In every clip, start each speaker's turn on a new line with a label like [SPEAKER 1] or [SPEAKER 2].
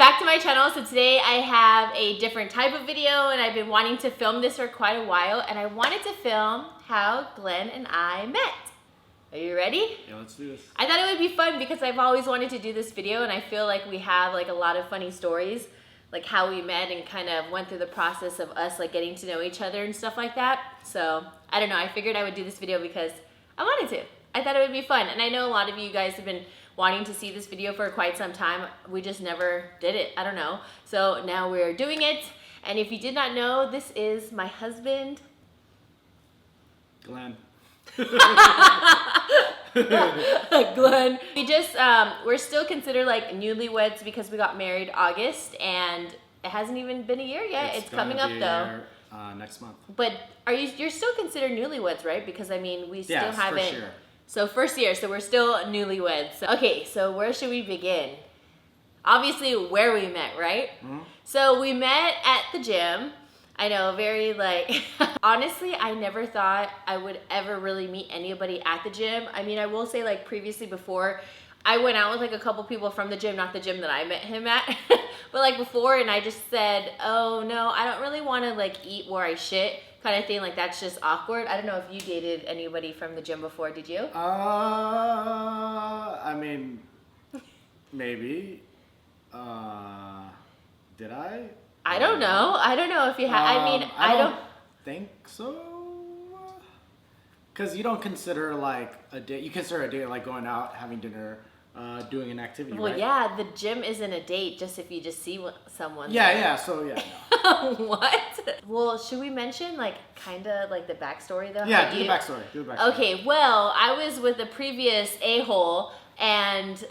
[SPEAKER 1] back to my channel. So today I have a different type of video and I've been wanting to film this for quite a while, and I wanted to film how Glenn and I met. Are you ready?
[SPEAKER 2] Yeah, let's do this.
[SPEAKER 1] I thought it would be fun because I've always wanted to do this video, and I feel like we have like a lot of funny stories, like how we met and kind of went through the process of us like getting to know each other and stuff like that. So I don't know, I figured I would do this video because I wanted to. I thought it would be fun, and I know a lot of you guys have been wanting to see this video for quite some time. We just never did it. I don't know. So now we're doing it. And if you did not know, this is my husband,
[SPEAKER 2] Glenn.
[SPEAKER 1] Glenn. We just, we're still considered like newlyweds because we got married August and it hasn't even been a year yet. It's coming up though.
[SPEAKER 2] Next month.
[SPEAKER 1] But you're still considered newlyweds, right? Because I mean, we still haven't.
[SPEAKER 2] For sure.
[SPEAKER 1] So first year, so we're still newlyweds. So, okay, so where should we begin? Obviously where we met, right? Mm-hmm. So we met at the gym. I know, very like, honestly, I never thought I would ever really meet anybody at the gym. I mean, I will say like previously before, I went out with like a couple people from the gym, not the gym that I met him at, but like before, and I just said, oh no, I don't really want to like eat where I shit kind of thing. Like that's just awkward. I don't know if you dated anybody from the gym before, did you?
[SPEAKER 2] I mean, maybe. Did I?
[SPEAKER 1] I don't know. I don't know if you have. I mean, I don't
[SPEAKER 2] think so. Because you don't consider like a date. You consider a date like going out, having dinner, doing an activity,
[SPEAKER 1] well,
[SPEAKER 2] right?
[SPEAKER 1] yeah, the gym isn't a date just if you just see someone.
[SPEAKER 2] Yeah, so yeah.
[SPEAKER 1] No. What? Well, should we mention like kind of like the backstory though?
[SPEAKER 2] Yeah, do the backstory.
[SPEAKER 1] Okay, well, I was with a previous a-hole, and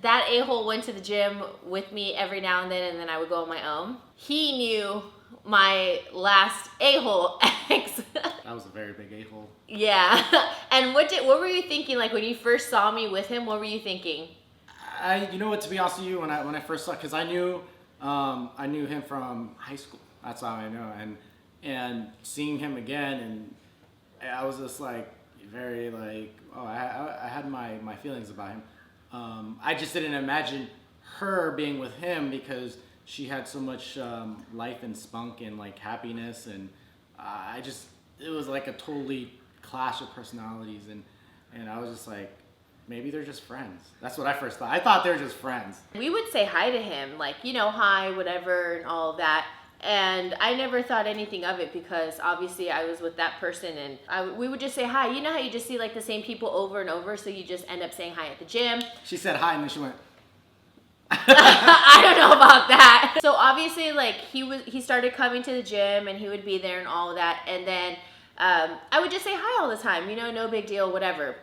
[SPEAKER 1] that a-hole went to the gym with me every now and then I would go on my own. He knew my last a-hole ex.
[SPEAKER 2] That was a very big a-hole.
[SPEAKER 1] Yeah. And what were you thinking like when you first saw me with him? What were you thinking?
[SPEAKER 2] You know what, to be honest with you, when I first saw, because I knew him from high school. That's how I know. And seeing him again, and I was just like very like, oh, I had my feelings about him. I just didn't imagine her being with him because she had so much life and spunk and like happiness, and it was like a totally clash of personalities, and I was just like, maybe they're just friends. That's what I first thought. I thought they were just friends.
[SPEAKER 1] We would say hi to him, like, you know, hi, whatever, and all of that. And I never thought anything of it because obviously I was with that person, and we would just say hi. You know how you just see like the same people over and over, so you just end up saying hi at the gym. She
[SPEAKER 2] said hi and then she went.
[SPEAKER 1] I don't know about that. So obviously like he started coming to the gym and he would be there and all of that. And then I would just say hi all the time, you know, no big deal, whatever.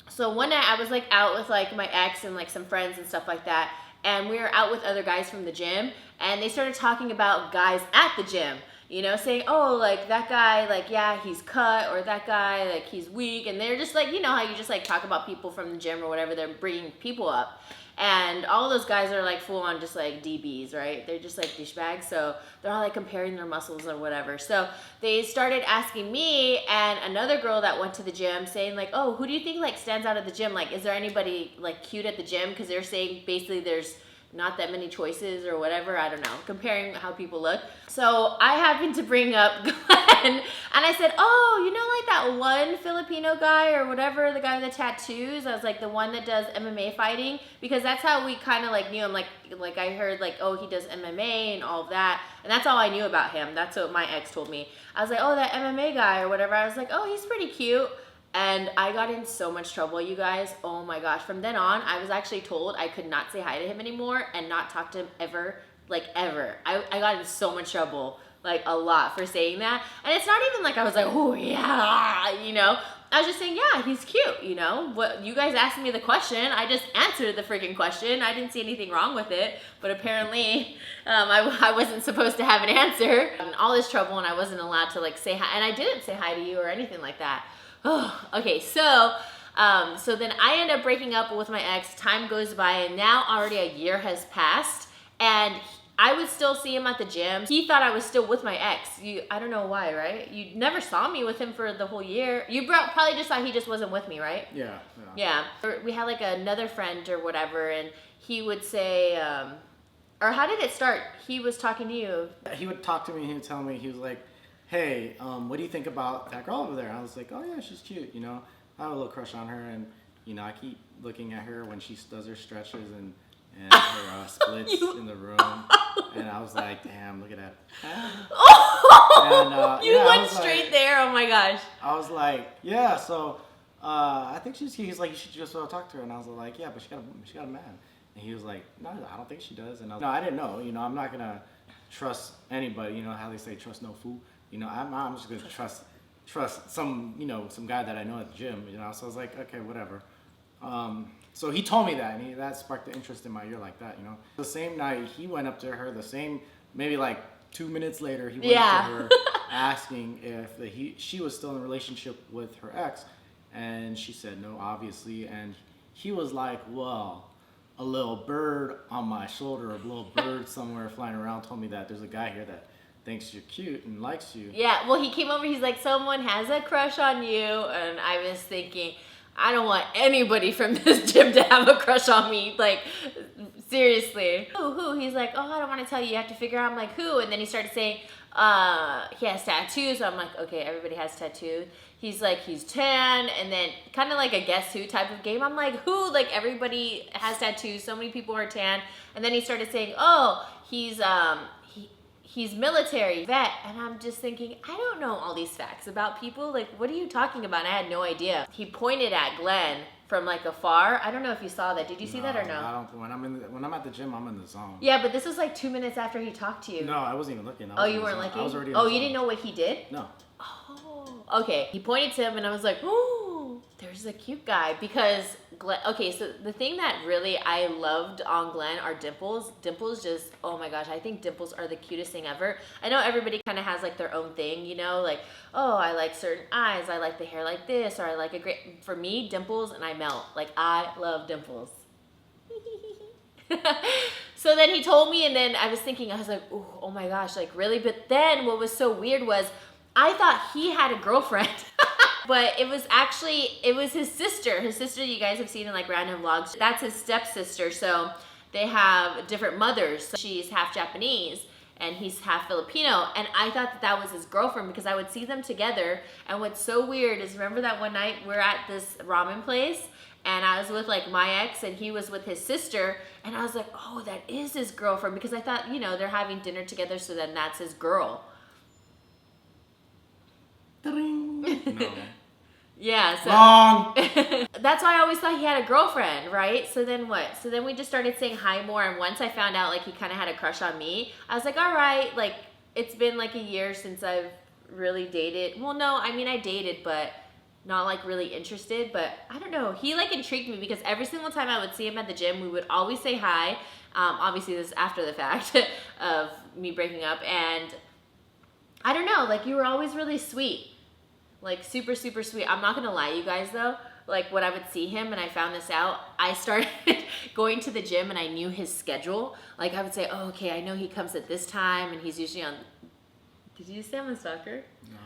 [SPEAKER 1] So one night I was like out with like my ex and like some friends and stuff like that. And we were out with other guys from the gym, and they started talking about guys at the gym, you know, saying, oh, like that guy, like, yeah, he's cut, or that guy, like, he's weak. And they're just like, you know how you just like talk about people from the gym or whatever, they're bringing people up. And all those guys are like full on just like DBs, right? They're just like douchebags. So they're all like comparing their muscles or whatever. So they started asking me and another girl that went to the gym, saying like, oh, who do you think like stands out at the gym? Like, is there anybody like cute at the gym? Because they're saying basically there's not that many choices or whatever, I don't know, comparing how people look. So I happened to bring up Glenn, and I said, oh, you know, like that one Filipino guy or whatever, the guy with the tattoos. I was like, the one that does MMA fighting, because that's how we kind of like knew him. Like I heard like, oh, he does MMA and all of that, and that's all I knew about him. That's what my ex told me. I was like, oh, that MMA guy or whatever. I was like, oh, he's pretty cute. And I got in so much trouble, you guys. Oh my gosh. From then on, I was actually told I could not say hi to him anymore and not talk to him ever, like ever. I got in so much trouble, like a lot, for saying that. And it's not even like I was like, oh yeah, you know. I was just saying, yeah, he's cute, you know. What you guys asked me the question, I just answered the freaking question. I didn't see anything wrong with it, but apparently I wasn't supposed to have an answer. And all this trouble, and I wasn't allowed to like say hi. And I didn't say hi to you or anything like that. Oh, okay, so then I end up breaking up with my ex. Time goes by, and now already a year has passed, and I would still see him at the gym. He thought I was still with my ex. I don't know why, right? You never saw me with him for the whole year. You probably just thought he just wasn't with me, right?
[SPEAKER 2] Yeah.
[SPEAKER 1] We had like another friend or whatever, and he would say, Or how did it start? He was talking to you.
[SPEAKER 2] He would talk to me, he would tell me, he was like, hey, what do you think about that girl over there? I was like, oh yeah, she's cute, you know. I have a little crush on her, and you know, I keep looking at her when she does her stretches and her splits in the room. And I was like, damn, look at that. And,
[SPEAKER 1] You
[SPEAKER 2] yeah,
[SPEAKER 1] went straight there, oh my gosh.
[SPEAKER 2] I was like, yeah, so I think she's cute. He's like, you should just talk to her. And I was like, yeah, but she got a man. And he was like, no, I don't think she does. And I was, no, I didn't know. You know, I'm not gonna trust anybody. You know how they say trust no fool. You know, I'm just gonna trust some, you know, some guy that I know at the gym. You know, so I was like, okay, whatever. So he told me that, and that sparked the interest in my ear like that. You know, the same night he went up to her. The same, maybe like 2 minutes later, he went up to her asking if she was still in a relationship with her ex, and she said no, obviously. And he was like, well, a little bird on my shoulder, a little bird somewhere flying around told me that there's a guy here that thinks you're cute and likes you.
[SPEAKER 1] Yeah, well, he came over, he's like, someone has a crush on you. And I was thinking, I don't want anybody from this gym to have a crush on me. Like, seriously. Who? He's like, oh, I don't want to tell you. You have to figure out. I'm like, who? And then he started saying, he has tattoos. So I'm like, okay, everybody has tattoos. He's like, he's tan. And then kind of like a guess who type of game. I'm like, who? Like, everybody has tattoos. So many people are tan. And then he started saying, oh, he's military vet. And I'm just thinking, I don't know all these facts about people. Like, what are you talking about? And I had no idea. He pointed at Glenn from like afar. I don't know if you saw that. Did you see that or no?
[SPEAKER 2] I don't. When I'm at the gym, I'm in the zone.
[SPEAKER 1] Yeah, but this was like 2 minutes after he talked to you.
[SPEAKER 2] No, I wasn't even looking.
[SPEAKER 1] Oh, you weren't looking?
[SPEAKER 2] I was already in
[SPEAKER 1] the
[SPEAKER 2] zone.
[SPEAKER 1] You didn't know what he did?
[SPEAKER 2] No.
[SPEAKER 1] Oh, okay. He pointed to him and I was like, oh, there's a cute guy. Because Glenn, okay, so the thing that really I loved on Glenn are dimples. Dimples just, oh my gosh, I think dimples are the cutest thing ever. I know everybody kind of has like their own thing, you know, like, oh, I like certain eyes, I like the hair like this, or I like a great, for me, dimples, and I melt. Like, I love dimples. So then he told me, and then I was thinking, I was like, oh my gosh, like really? But then what was so weird was I thought he had a girlfriend. But it was his sister. His sister you guys have seen in like random vlogs. That's his stepsister. So they have different mothers. So she's half Japanese and he's half Filipino. And I thought that was his girlfriend because I would see them together. And what's so weird is, remember that one night we're at this ramen place and I was with like my ex and he was with his sister. And I was like, oh, that is his girlfriend, because I thought, you know, they're having dinner together, so then that's his girl.
[SPEAKER 2] No.
[SPEAKER 1] Yeah, so
[SPEAKER 2] Wrong.
[SPEAKER 1] that's why I always thought he had a girlfriend, right? So then what? So then we just started saying hi more, and once I found out like he kind of had a crush on me, I was like, all right, like it's been like a year since I've really dated. Well, no, I mean I dated, but not like really interested. But I don't know, he like intrigued me because every single time I would see him at the gym, we would always say hi. Obviously this is after the fact of me breaking up, and I don't know, like you were always really sweet. Like super, super sweet. I'm not gonna lie, you guys though. Like when I would see him and I found this out, I started going to the gym and I knew his schedule. Like I would say, oh, okay, I know he comes at this time and he's usually on. Did you say I'm a stalker?
[SPEAKER 2] No.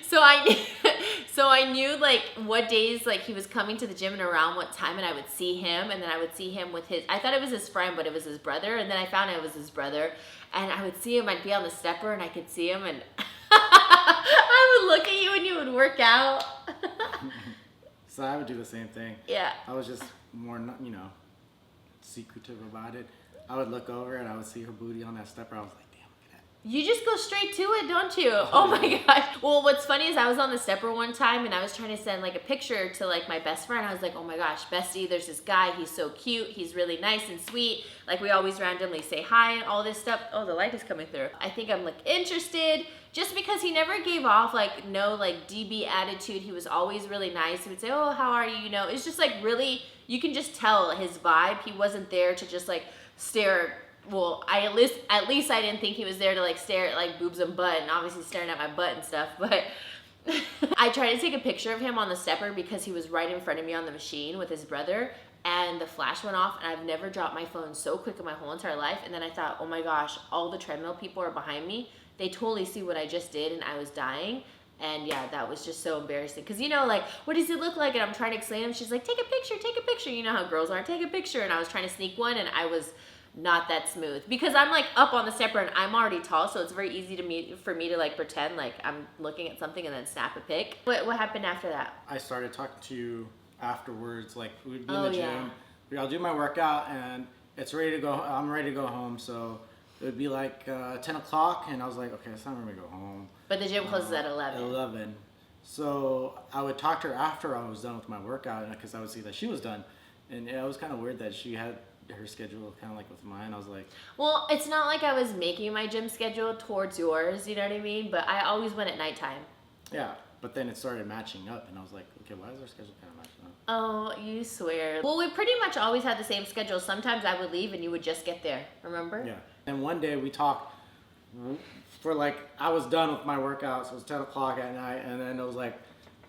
[SPEAKER 1] So I knew like what days like he was coming to the gym and around what time, and I would see him, and then I would see him with his, I thought it was his friend, but it was his brother, and then I found out it was his brother, and I would see him, I'd be on the stepper and I could see him, and I would look at you and you would work out.
[SPEAKER 2] So I would do the same thing.
[SPEAKER 1] Yeah.
[SPEAKER 2] I was just more, you know, secretive about it. I would look over and I would see her booty on that stepper. I was like, damn, look at that.
[SPEAKER 1] You just go straight to it, don't you? Oh my gosh. Well, what's funny is I was on the stepper one time and I was trying to send like a picture to like my best friend. I was like, oh my gosh, bestie, there's this guy. He's so cute. He's really nice and sweet. Like we always randomly say hi and all this stuff. Oh, the light is coming through. I think I'm like interested, just because he never gave off like no like DB attitude. He was always really nice. He would say, oh, how are you? You know, it's just like really, you can just tell his vibe. He wasn't there to just like stare. Well, at least I didn't think he was there to like stare at like boobs and butt, and obviously staring at my butt and stuff, but I tried to take a picture of him on the stepper because he was right in front of me on the machine with his brother, and the flash went off, and I've never dropped my phone so quick in my whole entire life. And then I thought, oh my gosh, all the treadmill people are behind me. They totally see what I just did, and I was dying. And yeah, that was just so embarrassing. Because, you know, like, what does it look like? And I'm trying to explain to him. She's like, take a picture, take a picture. You know how girls are, take a picture. And I was trying to sneak one, and I was not that smooth because I'm like up on the stepper and I'm already tall, so it's very easy for me to like pretend like I'm looking at something and then snap a pic. What happened after that?
[SPEAKER 2] I started talking to you afterwards, like we'd be in
[SPEAKER 1] Oh,
[SPEAKER 2] the gym.
[SPEAKER 1] yeah.
[SPEAKER 2] I'll do my workout and it's ready to go. I'm ready to go home, so it would be like 10 o'clock, and I was like, okay, it's time for me to go home.
[SPEAKER 1] But the gym closes at 11.
[SPEAKER 2] 11. So I would talk to her after I was done with my workout, because I would see that she was done, and it was kind of weird that she had her schedule kind of like with mine. I was like,
[SPEAKER 1] well, it's not like I was making my gym schedule towards yours, you know what I mean? But I always went at nighttime.
[SPEAKER 2] yeah. But then it started matching up, and I was like, okay, why is our schedule kind of matching up?
[SPEAKER 1] Oh, you swear. Well, we pretty much always had the same schedule. Sometimes I would leave and you would just get there, remember?
[SPEAKER 2] Yeah. And one day we talked for like, I was done with my workout, so it was 10 o'clock at night, and then it was like,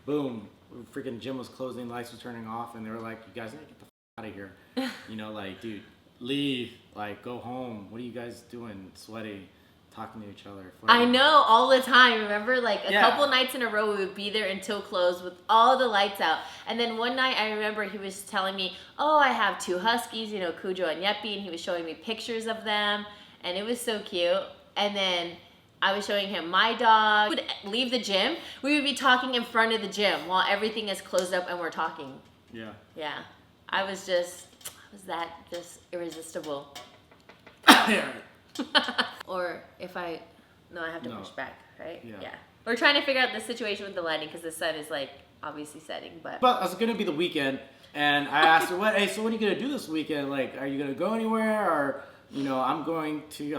[SPEAKER 2] boom, freaking gym was closing, lights were turning off, and they were like, you guys need to get the out of here. You know, like, dude, leave, like, go home. What are you guys doing, sweaty, talking to each other?
[SPEAKER 1] I know, all the time. Remember, like a
[SPEAKER 2] Yeah.
[SPEAKER 1] couple nights in a row, we would be there until close with all the lights out. And then one night, I remember he was telling me, oh, I have 2 huskies, you know, Cujo and Yeppy, and he was showing me pictures of them, and it was so cute. And then I was showing him my dog. We would leave the gym. We would be talking in front of the gym while everything is closed up and we're talking.
[SPEAKER 2] Yeah.
[SPEAKER 1] Yeah. I was that just irresistible.
[SPEAKER 2] Yeah.
[SPEAKER 1] Or if I have to
[SPEAKER 2] No.
[SPEAKER 1] push back, right?
[SPEAKER 2] Yeah.
[SPEAKER 1] We're trying to figure out the situation with the lighting because the sun is like obviously setting, but
[SPEAKER 2] But it's gonna be the weekend, and I asked her, "What? Hey, so what are you gonna do this weekend? Like, are you gonna go anywhere? Or, you know, I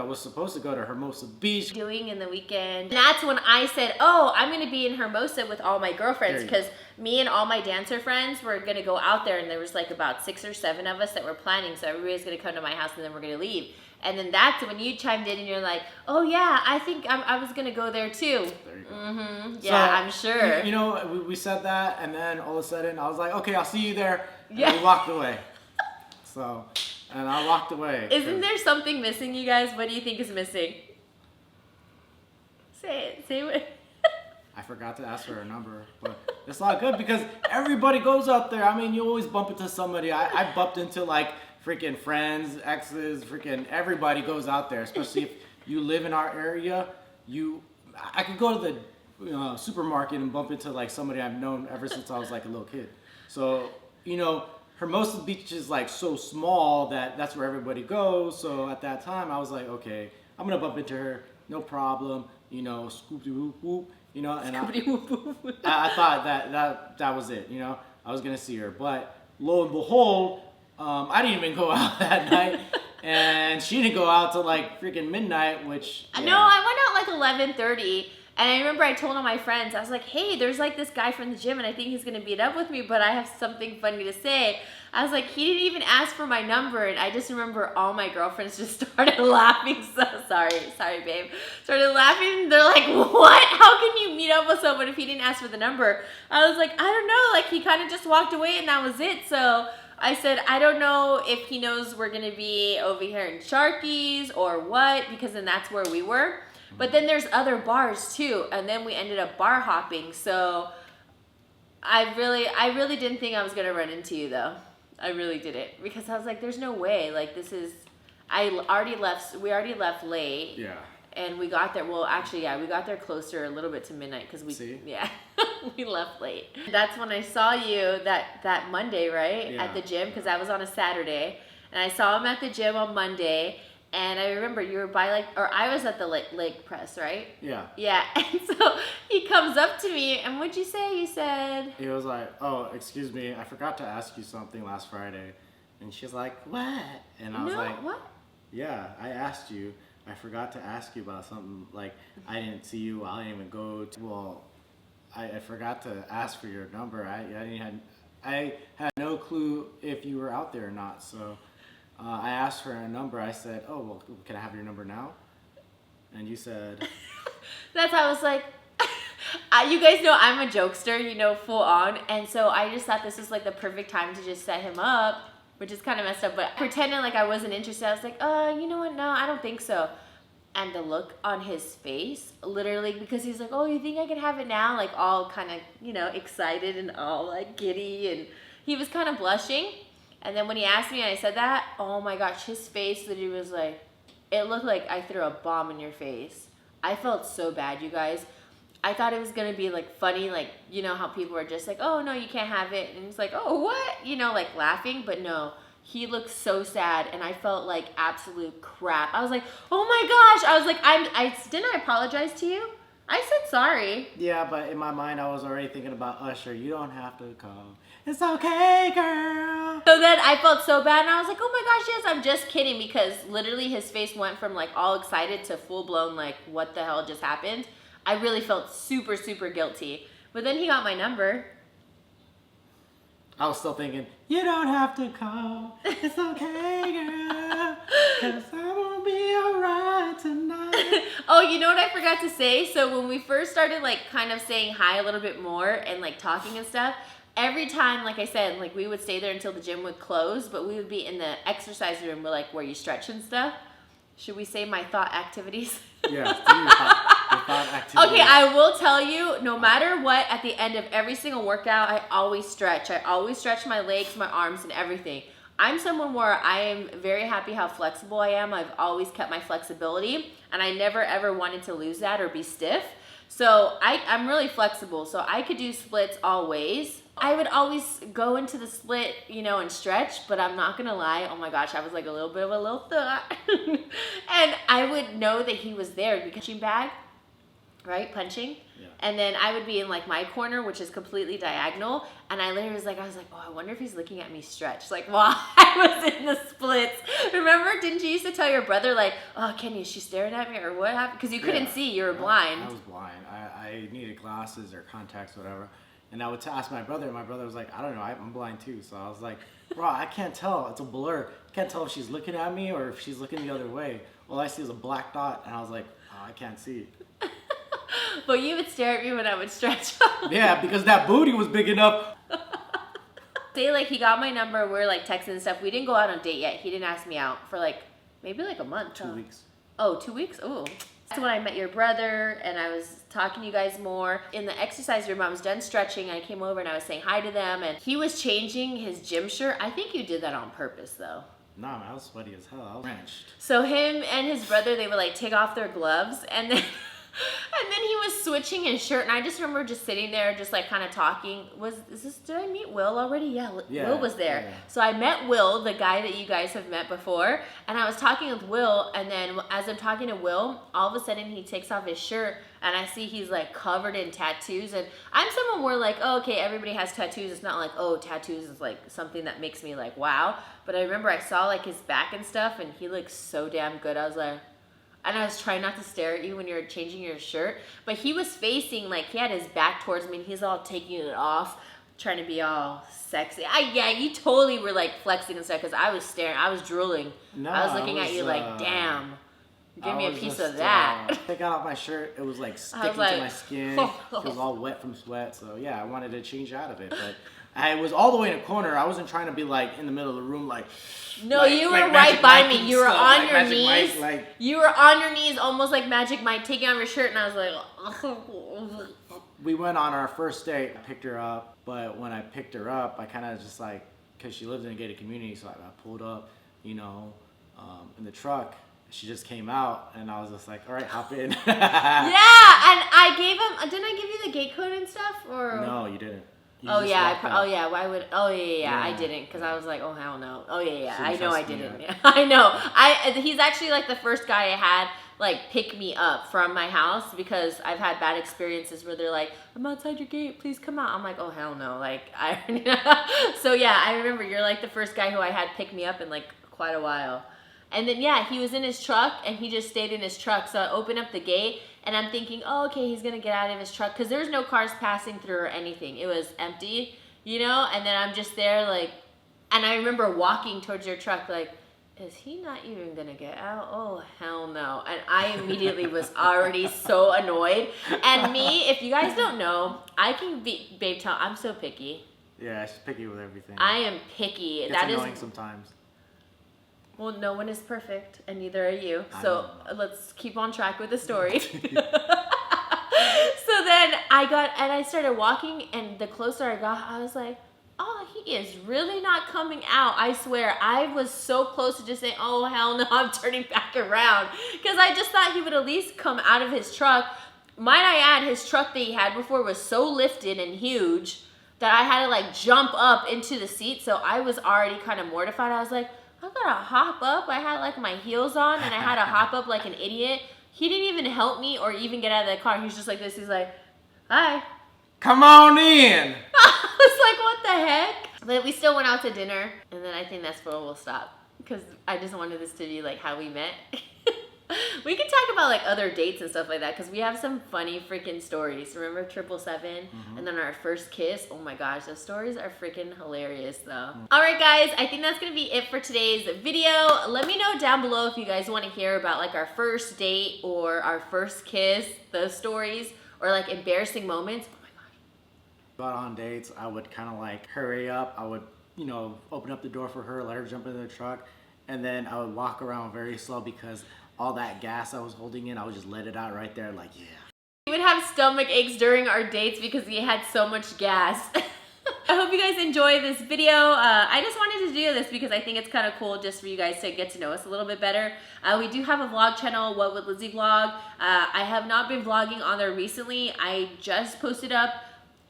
[SPEAKER 2] was supposed to go to Hermosa Beach."
[SPEAKER 1] doing in the weekend. And that's when I said, oh, I'm gonna be in Hermosa with all my girlfriends
[SPEAKER 2] There you
[SPEAKER 1] because me and all my dancer friends were gonna go out there, and there was like about 6 or 7 of us that were planning, so everybody's gonna come to my house and then we're gonna leave. And then that's when you chimed in and you're like, oh yeah, I think I was gonna go there too.
[SPEAKER 2] There you go.
[SPEAKER 1] Mm-hmm.
[SPEAKER 2] So,
[SPEAKER 1] Yeah, I'm sure.
[SPEAKER 2] You know, we said that, and then all of a sudden I was like, "Okay, I'll see you there." And
[SPEAKER 1] Yeah.
[SPEAKER 2] we walked away. So, and I walked away.
[SPEAKER 1] Isn't there something missing, you guys? What do you think is missing? Say it. Say what?
[SPEAKER 2] I forgot to ask for her number, but it's not good because everybody goes out there. I mean, you always bump into somebody. I bumped into like freaking friends, exes, freaking everybody goes out there. Especially if you live in our area, I could go to the supermarket and bump into like somebody I've known ever since I was like a little kid. So, you know, Hermosa Beach is like so small that's where everybody goes. So at that time, I was like, okay, I'm gonna bump into her, no problem. You know, scoopy whoop whoop. You know, and I thought that was it. You know, I was gonna see her, but lo and behold, I didn't even go out that night, and she didn't go out till like freaking midnight. Which
[SPEAKER 1] No, I went out like 11:30. And I remember I told all my friends, I was like, hey, there's like this guy from the gym and I think he's gonna meet up with me, but I have something funny to say. I was like, he didn't even ask for my number, and I just remember all my girlfriends just started laughing. So sorry babe. Started laughing. They're like, what? How can you meet up with someone if he didn't ask for the number? I was like, I don't know, like he kind of just walked away and that was it. So I said, I don't know if he knows we're gonna be over here in Sharky's or what, because then that's where we were. But then there's other bars too, and then we ended up bar hopping. So I really didn't think I was gonna run into you though. I really didn't, because I was like, there's no way. Like we already left late.
[SPEAKER 2] Yeah.
[SPEAKER 1] And we got there. Well, actually, yeah, we got there closer a little bit to midnight because we left late. That's when I saw you that Monday, right?
[SPEAKER 2] Yeah.
[SPEAKER 1] At the gym, because that was on a Saturday, and I saw him at the gym on Monday. And I remember you were by I was at the leg press, right?
[SPEAKER 2] Yeah.
[SPEAKER 1] Yeah. And so he comes up to me, and what'd you say? You said,
[SPEAKER 2] He was like, "Oh, excuse me, I forgot to ask you something last Friday," and she's like, "What?" And I was like,
[SPEAKER 1] what?
[SPEAKER 2] "Yeah, I asked you. I forgot to ask you about something. Like, I didn't see you. I didn't even go to. Well, I forgot to ask for your number. I had no clue if you were out there or not. So." I asked for a number. I said, "Oh, well, can I have your number now?" And you said,
[SPEAKER 1] That's how I was like, you guys know I'm a jokester, you know, full on. And so I just thought this was like the perfect time to just set him up, which is kind of messed up. But pretending like I wasn't interested, I was like, you know what? No, I don't think so. And the look on his face, literally, because he's like, oh, you think I can have it now? Like all kind of, you know, excited and all like giddy. And he was kind of blushing. And then when he asked me and I said that, oh my gosh, his face literally was like, it looked like I threw a bomb in your face. I felt so bad, you guys. I thought it was going to be like funny, like, you know how people are just like, oh no, you can't have it. And it's like, oh, what? You know, like laughing. But no, he looked so sad and I felt like absolute crap. I was like, oh my gosh. I was like, didn't I apologize to you? I said sorry.
[SPEAKER 2] Yeah, but in my mind, I was already thinking about Usher. You don't have to come. It's okay, girl.
[SPEAKER 1] So then I felt so bad and I was like, oh my gosh, yes, I'm just kidding, because literally his face went from like all excited to full blown like, what the hell just happened? I really felt super, super guilty. But then he got my number.
[SPEAKER 2] I was still thinking, you don't have to call. It's okay, girl. Cause I'm gonna be alright tonight.
[SPEAKER 1] Oh, you know what I forgot to say? So when we first started like kind of saying hi a little bit more and like talking and stuff, every time, like I said, like we would stay there until the gym would close, but we would be in the exercise room where you stretch and stuff. Should we say my thought activities?
[SPEAKER 2] Yeah, your thought activities.
[SPEAKER 1] Okay, I will tell you, no matter what, at the end of every single workout, I always stretch. I always stretch my legs, my arms, and everything. I'm someone where I am very happy how flexible I am. I've always kept my flexibility, and I never ever wanted to lose that or be stiff. So I'm really flexible, so I could do splits all ways. I would always go into the split, you know, and stretch, but I'm not gonna lie, oh my gosh, I was like a little bit of a little thought. And I would know that he was there because punching bag, right, punching.
[SPEAKER 2] Yeah.
[SPEAKER 1] And then I would be in like my corner, which is completely diagonal. And I literally was like, oh, I wonder if he's looking at me stretch. Like while I was in the splits. Remember, didn't you used to tell your brother like, oh, Kenny, is she staring at me or what happened? Because you couldn't see, you were blind.
[SPEAKER 2] I was blind. I needed glasses or contacts, whatever. And I would ask my brother, and my brother was like, I don't know, I'm blind too. So I was like, bro, I can't tell. It's a blur. I can't tell if she's looking at me or if she's looking the other way. All I see is a black dot, and I was like, oh, I can't see.
[SPEAKER 1] But you would stare at me when I would stretch.
[SPEAKER 2] Yeah, because that booty was big enough.
[SPEAKER 1] Say like he got my number, we're like texting and stuff. We didn't go out on a date yet. He didn't ask me out for like, maybe like a month.
[SPEAKER 2] 2 weeks.
[SPEAKER 1] Oh, 2 weeks? Oh. That's when I met your brother and I was talking to you guys more. In the exercise room, I was done stretching. I came over and I was saying hi to them and he was changing his gym shirt. I think you did that on purpose though.
[SPEAKER 2] Nah, man, I was sweaty as hell. I was drenched.
[SPEAKER 1] So him and his brother, they would like take off their gloves and then he was switching his shirt and I just remember just sitting there just like kind of talking. Did I meet Will already? Yeah, Will was there.
[SPEAKER 2] Yeah.
[SPEAKER 1] So I met Will, the guy that you guys have met before, and I was talking with Will, and then as I'm talking to Will, all of a sudden he takes off his shirt and I see he's like covered in tattoos. And I'm someone where like, oh, okay, everybody has tattoos. It's not like, oh, tattoos is like something that makes me like, wow. But I remember I saw like his back and stuff and he looked so damn good. I was like, and I was trying not to stare at you when you were changing your shirt, but he was facing, like, he had his back towards me, and he's all taking it off, trying to be all sexy. Yeah, you totally were, like, flexing and stuff, because I was staring, I was drooling.
[SPEAKER 2] No,
[SPEAKER 1] I was looking at you like, damn, give me a piece of that.
[SPEAKER 2] I got off my shirt, it was, like, sticking to my skin. It was all wet from sweat, so, yeah, I wanted to change out of it, but I was all the way in a corner. I wasn't trying to be, like, in the middle of the room, like...
[SPEAKER 1] No, you were like right by me. You were on your knees. You were on your knees, almost like Magic Mike, taking off your shirt, and I was like...
[SPEAKER 2] We went on our first date. I picked her up, but when I picked her up, I kind of just like, because she lives in a gated community, so I pulled up, you know, in the truck. She just came out, and I was just like, all right, hop in.
[SPEAKER 1] Yeah, and I gave him... Didn't I give you the gate code and stuff? Or
[SPEAKER 2] No, you didn't.
[SPEAKER 1] Why would? I didn't, because I was like, oh hell no. I know I didn't. Yeah, I know. He's actually like the first guy I had like pick me up from my house, because I've had bad experiences where they're like, I'm outside your gate, please come out. I'm like, oh hell no. Like so yeah, I remember you're like the first guy who I had pick me up in like quite a while. And then yeah, he was in his truck and he just stayed in his truck. So I opened up the gate. And I'm thinking, oh, okay, he's going to get out of his truck. Because there's no cars passing through or anything. It was empty, you know? And then I'm just there, like... And I remember walking towards your truck, like, is he not even going to get out? Oh, hell no. And I immediately was already so annoyed. And me, if you guys don't know, I can be... Babe, I'm so picky.
[SPEAKER 2] Yeah, she's picky with everything.
[SPEAKER 1] I am picky.
[SPEAKER 2] It's annoying sometimes.
[SPEAKER 1] Well, no one is perfect, and neither are you. So let's keep on track with the story. So then I started walking, and the closer I got, I was like, oh, he is really not coming out. I swear, I was so close to just saying, oh, hell no, I'm turning back around. Because I just thought he would at least come out of his truck. Might I add, his truck that he had before was so lifted and huge that I had to like jump up into the seat. So I was already kind of mortified. I was like, I gotta hop up. I had like my heels on and I had to hop up like an idiot. He didn't even help me or even get out of the car. He was just like this. He's like, hi.
[SPEAKER 2] Come on in.
[SPEAKER 1] I was like, what the heck? But we still went out to dinner, and then I think that's where we'll stop because I just wanted this to be like how we met. We can talk about like other dates and stuff like that because we have some funny freaking stories. Remember 777 and then our first kiss? Oh my gosh, those stories are freaking hilarious though. All right guys, I think that's gonna be it for today's video. Let me know down below if you guys want to hear about like our first date or our first kiss, those stories, or like embarrassing moments.
[SPEAKER 2] Got on dates, I would kind of like hurry up. I would, you know, open up the door for her, let her jump into the truck, and then I would walk around very slow because all that gas I was holding in, I would just let it out right there, like, yeah.
[SPEAKER 1] We would have stomach aches during our dates because we had so much gas. I hope you guys enjoy this video. I just wanted to do this because I think it's kind of cool just for you guys to get to know us a little bit better. We do have a vlog channel, What Would Lizzy Vlog. I have not been vlogging on there recently. I just posted up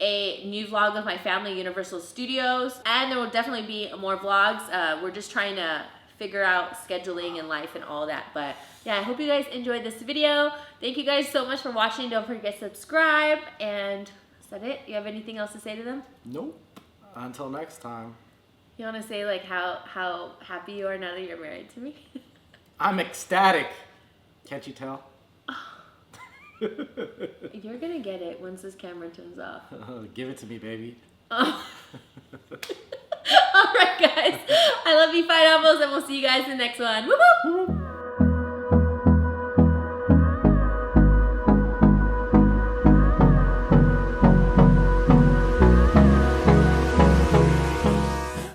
[SPEAKER 1] a new vlog of my family, Universal Studios, and there will definitely be more vlogs. We're just trying to figure out scheduling and life and all that, but yeah, I hope you guys enjoyed this video. Thank you guys so much for watching. Don't forget to subscribe, and is that it? You have anything else to say to them?
[SPEAKER 2] Nope. Until next time.
[SPEAKER 1] You want to say like how happy you are now that you're married to me?
[SPEAKER 2] I'm ecstatic. Can't you tell?
[SPEAKER 1] You're gonna get it once this camera turns off.
[SPEAKER 2] Give it to me, baby.
[SPEAKER 1] Oh. Alright guys, I love you, Fine Apples, and we'll see you guys in the next one. Woo-hoo!